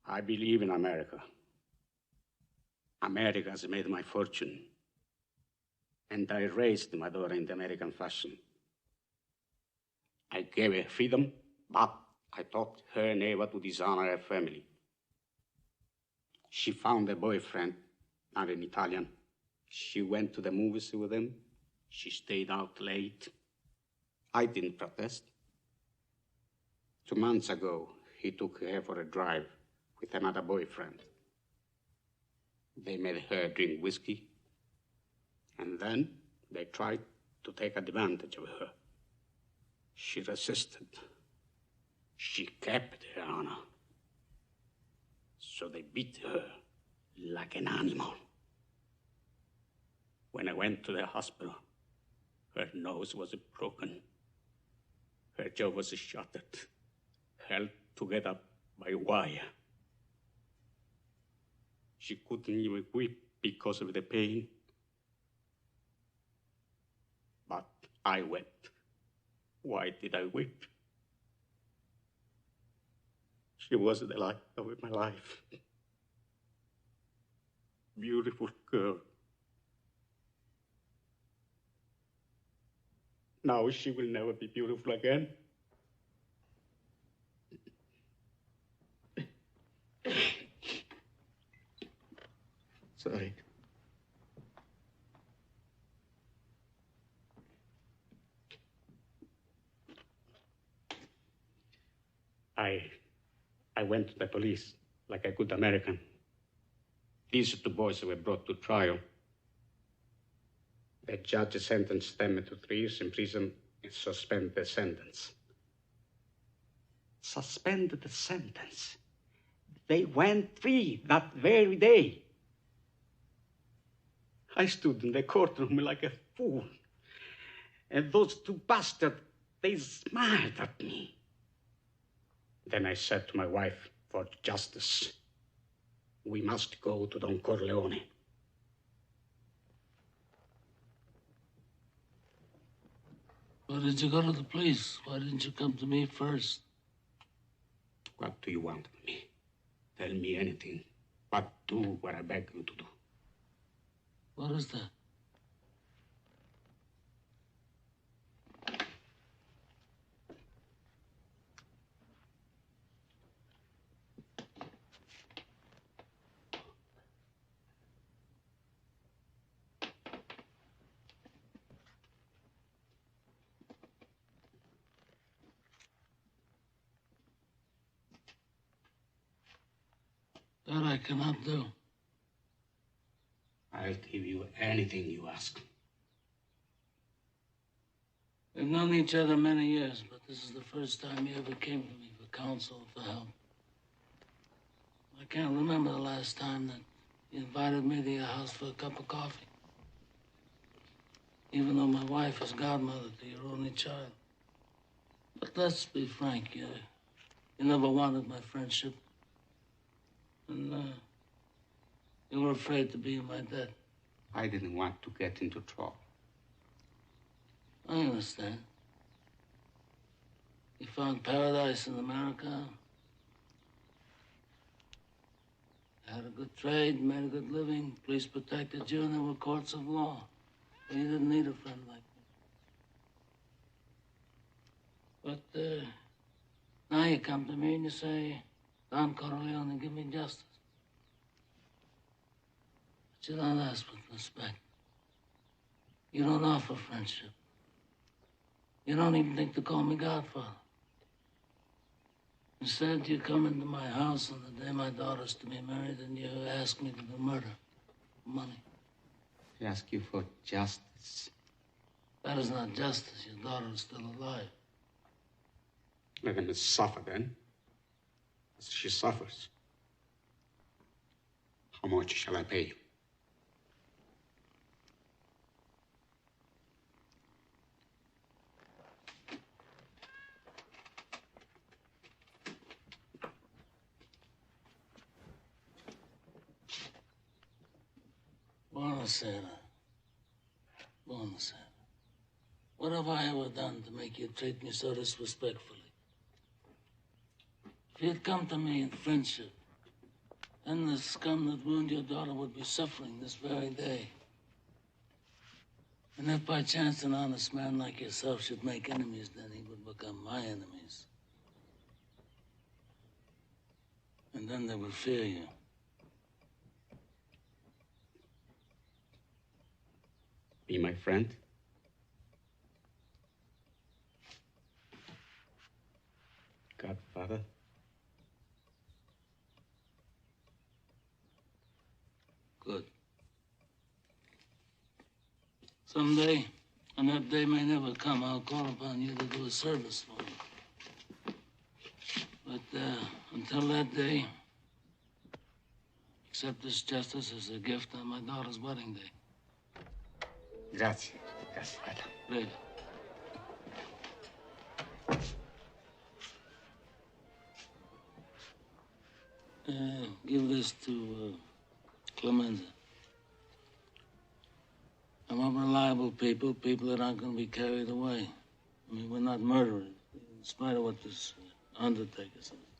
I believe in America. America has made my fortune. And I raised my daughter in the American fashion. I gave her freedom, but I taught her never to dishonor her family. She found a boyfriend, not an Italian. She went to the movies with him. She stayed out late. I didn't protest. 2 months ago, he took her for a drive with another boyfriend. They made her drink whiskey, and then they tried to take advantage of her. She resisted. She kept her honor. So they beat her like an animal. When I went to the hospital, her nose was broken. Her jaw was shattered, held together by wire. She couldn't even weep because of the pain. But I wept. Why did I weep? She was the light of my life. Beautiful girl. Now she will never be beautiful again. Sorry. I went to the police like a good American. These 2 boys were brought to trial. The judge sentenced them to 3 years in prison and suspended the sentence. Suspended the sentence? They went free that very day. I stood in the courtroom like a fool. And those 2 bastards, they smiled at me. Then I said to my wife, for justice, we must go to Don Corleone. Why did you go to the police? Why didn't you come to me first? What do you want of me? Tell me anything, but do what I beg you to do. What is that? That I cannot do. I'll give you anything you ask. We've known each other many years, but this is the first time you ever came to me for counsel, for help. I can't remember the last time that you invited me to your house for a cup of coffee. Even though my wife is godmother to your only child. But let's be frank, you never wanted my friendship. And you were afraid to be in my debt. I didn't want to get into trouble. I understand. You found paradise in America. Had a good trade, made a good living. Police protected you, and there were courts of law. But you didn't need a friend like me. But now you come to me and you say, Don Corleone, give me justice. But you don't ask with respect. You don't offer friendship. You don't even think to call me Godfather. Instead, you come into my house on the day my daughter's to be married and you ask me to do murder for money. I ask you for justice. That is not justice. Your daughter is still alive. Let him suffer then, as she suffers. How much shall I pay you? Buonasera. Buonasera. What have I ever done to make you treat me so disrespectfully? If you'd come to me in friendship, then the scum that ruined your daughter would be suffering this very day. And if by chance an honest man like yourself should make enemies, then he would become my enemies. And then they would fear you. Be my friend? Godfather? Good. Someday, and that day may never come, I'll call upon you to do a service for me. But until that day, accept this justice as a gift on my daughter's wedding day. Grazie, Godfather. Prego. Give this to Clemenza. I want reliable people, people that aren't going to be carried away. I mean, we're not murderers, in spite of what this undertaker says.